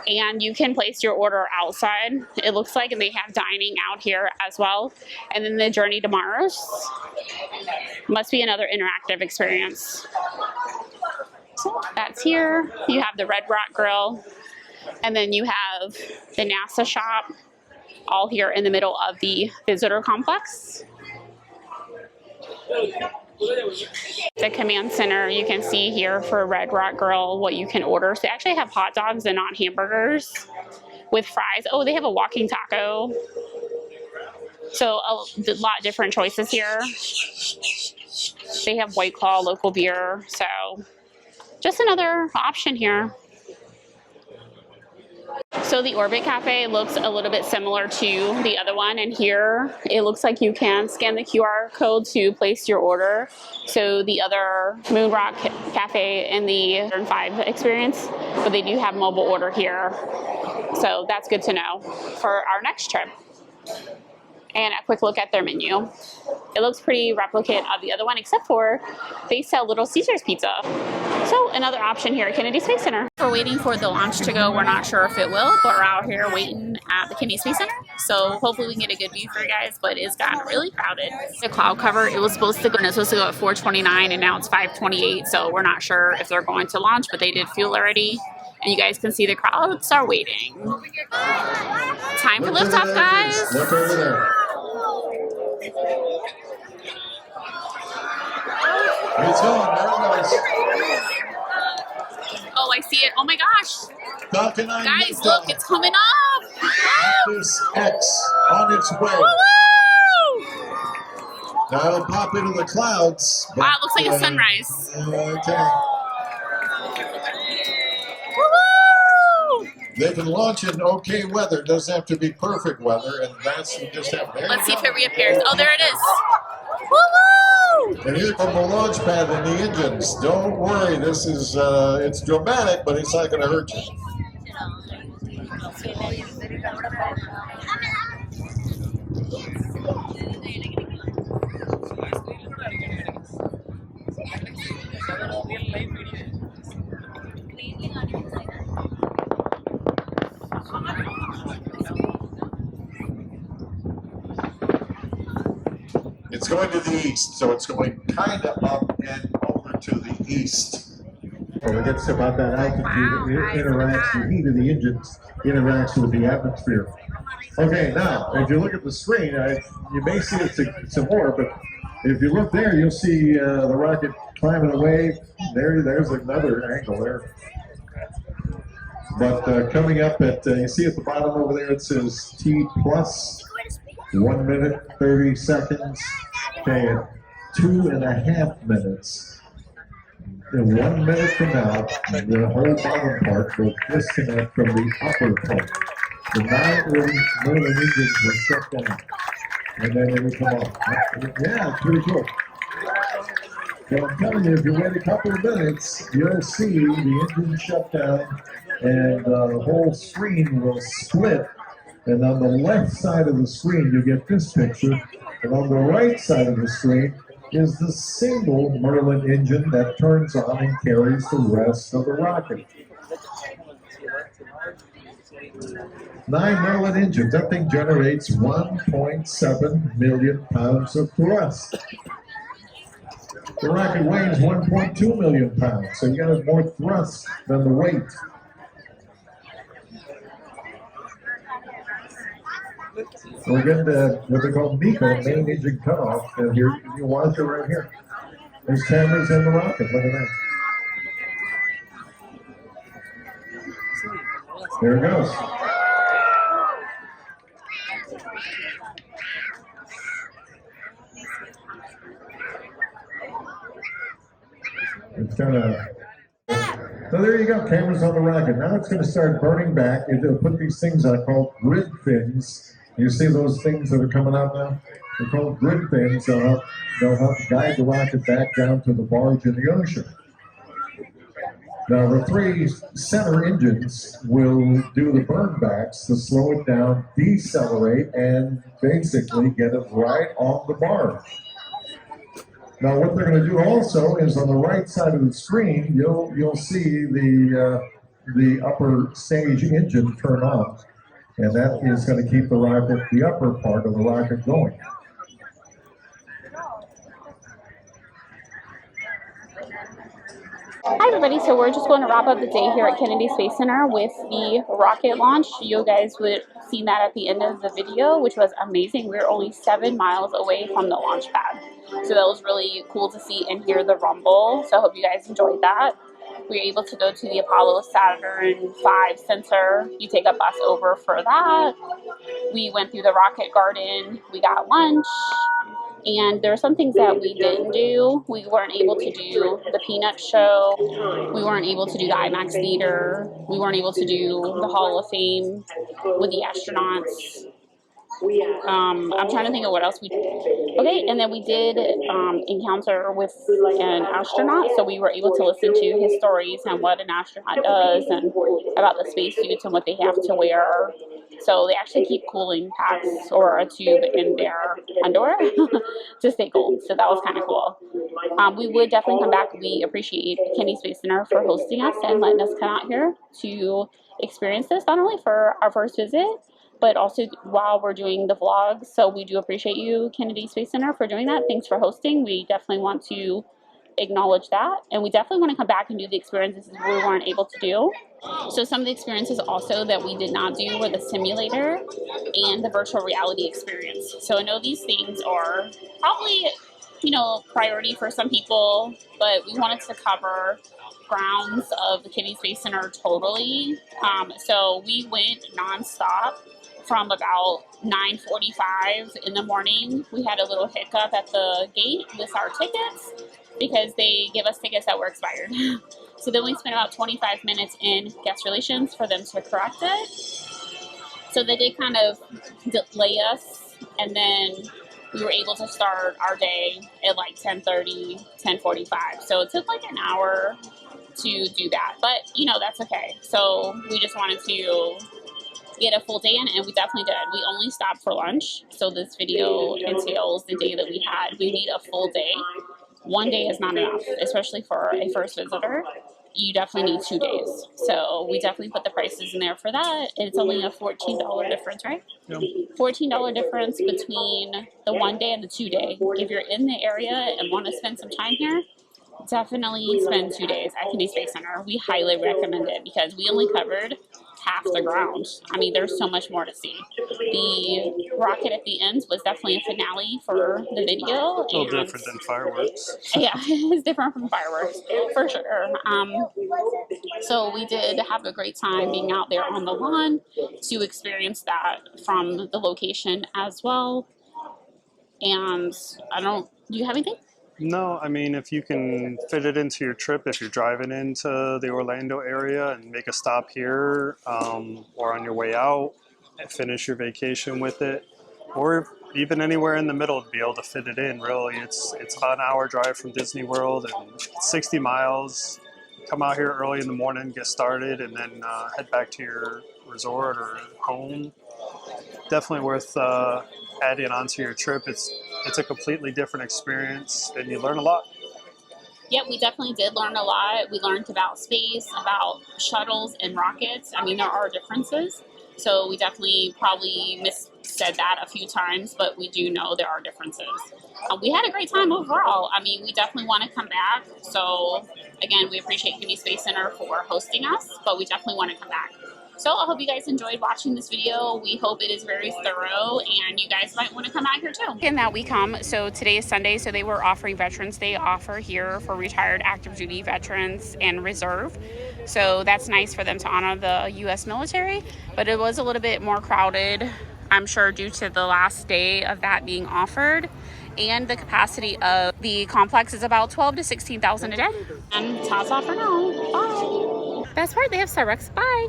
and you can place your order outside, it looks like, and they have dining out here as well. And then the Journey to Mars must be another interactive experience. So that's here. You have the Red Rock Grill, and then you have the NASA shop all here in the middle of the visitor complex. The command center, you can see here for Red Rock Grill what you can order. So they actually have hot dogs and not hamburgers with fries. Oh, they have a walking taco. So a lot of different choices here. They have White Claw, local beer. So just another option here. So the Orbit Cafe looks a little bit similar to the other one, and here it looks like you can scan the QR code to place your order. So the other Moon Rock Cafe and the Saturn V experience, but they do have mobile order here. So that's good to know for our next trip. And a quick look at their menu. It looks pretty replicate of the other one, except for they sell Little Caesars pizza. So another option here at Kennedy Space Center. We're waiting for the launch to go. We're not sure if it will, but we're out here waiting at the Kennedy Space Center. So hopefully we can get a good view for you guys, but it's gotten really crowded. The cloud cover, it was supposed to go at 4:29 and now it's 5:28. So we're not sure if they're going to launch, but they did fuel already. And you guys can see the crowds are waiting. Time for liftoff, guys. Look over there. It's going. There it goes. Oh, I see it. Oh my gosh. Falcon 9 guys, look, it's coming up. Atlas X on its way. Woo-woo! Now it'll pop into the clouds. But, wow, it looks like a sunrise. Okay. Woo-woo! They can launch in okay weather. It doesn't have to be perfect weather, and that's you just have. Let's see if it reappears. Oh, there it is. Woo-woo! And here come the launch pad and the engines. Don't worry, this is it's dramatic, but it's not going to hurt you. It's going to the east, so it's going kind of up and over to the east. Well, it gets about that altitude, it interacts, the heat of the engines interacts with the atmosphere. Okay, now, if you look at the screen, you may see it some more, but if you look there, you'll see the rocket climbing away. There's another angle there. But coming up at, you see at the bottom over there, it says T plus, 1 minute, 30 seconds. Okay, at 2.5 minutes. In 1 minute from now, the whole bottom part will disconnect from the upper part. The 9 Merlin engines will shut down, and then it will come off. Yeah, it's pretty cool. So I'm telling you, if you wait a couple of minutes, you'll see the engine shut down, and the whole screen will split. And on the left side of the screen, you get this picture. And on the right side of the screen is the single Merlin engine that turns on and carries the rest of the rocket. 9 Merlin engines. That thing generates 1.7 million pounds of thrust. The rocket weighs 1.2 million pounds, so you got more thrust than the weight. We're getting to what they call MECO, main engine cutoff, and here you watch it right here. There's cameras in the rocket. Look at that. There it goes. It's kind of. So there you go, cameras on the rocket. Now it's going to start burning back. It'll put these things on called grid fins. You see those things that are coming out now? They're called grid fins. They'll help guide the rocket back down to the barge in the ocean. Now the 3 center engines will do the burn backs to slow it down, decelerate, and basically get it right on the barge. Now what they're going to do also is on the right side of the screen, you'll see the upper stage engine turn on. And that is going to keep the rocket, the upper part of the rocket going. Hi everybody, so we're just going to wrap up the day here at Kennedy Space Center with the rocket launch. You guys would have seen that at the end of the video, which was amazing. We were only 7 miles away from the launch pad. So that was really cool to see and hear the rumble. So I hope you guys enjoyed that. We were able to go to the Apollo Saturn V Center. You take a bus over for that. We went through the rocket garden. We got lunch. And there are some things that we didn't do. We weren't able to do the Peanut Show. We weren't able to do the IMAX Theater. We weren't able to do the Hall of Fame with the astronauts. I'm trying to think of what else we did. Okay, and then we did encounter with an astronaut, so we were able to listen to his stories and what an astronaut does and about the spacesuits and what they have to wear. So they actually keep cooling packs or a tube in their underwear to stay cold. So that was kind of cool. We would definitely come back. We appreciate Kennedy Space Center for hosting us and letting us come out here to experience this, not only for our first visit, but also while we're doing the vlogs. So we do appreciate you, Kennedy Space Center, for doing that. Thanks for hosting. We definitely want to acknowledge that. And we definitely want to come back and do the experiences we weren't able to do. So some of the experiences also that we did not do were the simulator and the virtual reality experience. So I know these things are probably, priority for some people, but we wanted to cover grounds of the Kennedy Space Center totally. So we went nonstop from about 9:45 in the morning. We had a little hiccup at the gate with our tickets because they give us tickets that were expired. So then we spent about 25 minutes in guest relations for them to correct it. So they did kind of delay us, and then we were able to start our day at like 10:30, 10:45. So it took like an hour to do that, but you know, that's okay. So we just wanted to get a full day in, and we definitely did. We only stopped for lunch, so this video entails the day that we had. We need a full day. One day is not enough, especially for a first visitor. You definitely need 2 days. So we definitely put the prices in there for that. It's only a $14 difference, right? Yeah. $14 difference between the 1 day and the 2 day. If you're in the area and want to spend some time here, definitely spend 2 days at Kennedy Space Center. We highly recommend it because we only covered half the ground. I mean, there's so much more to see. The rocket at the end was definitely a finale for the video. A little different than fireworks. Yeah, it's different from fireworks, for sure. So we did have a great time being out there on the lawn to experience that from the location as well. And do you have anything? No, I mean, if you can fit it into your trip, if you're driving into the Orlando area and make a stop here, or on your way out and finish your vacation with it, or even anywhere in the middle to be able to fit it in, really. It's about an hour drive from Disney World and 60 miles. Come out here early in the morning, get started, and then head back to your resort or home. Definitely worth adding onto your trip. It's a completely different experience, and you learn a lot. Yeah, we definitely did learn a lot. We learned about space, about shuttles and rockets. I mean, there are differences. So we definitely probably said that a few times, but we do know there are differences. We had a great time overall. I mean, we definitely want to come back. So again, we appreciate Kennedy Space Center for hosting us, but we definitely want to come back. So I hope you guys enjoyed watching this video. We hope it is very thorough, and you guys might want to come out here too. And that we come, so today is Sunday, so they were offering Veterans Day offer here for retired active duty veterans and reserve. So that's nice for them to honor the U.S. military, but it was a little bit more crowded, I'm sure, due to the last day of that being offered. And the capacity of the complex is about 12 to 16,000 a day. And that's all for now. Bye. Best part, they have Starbucks. Bye.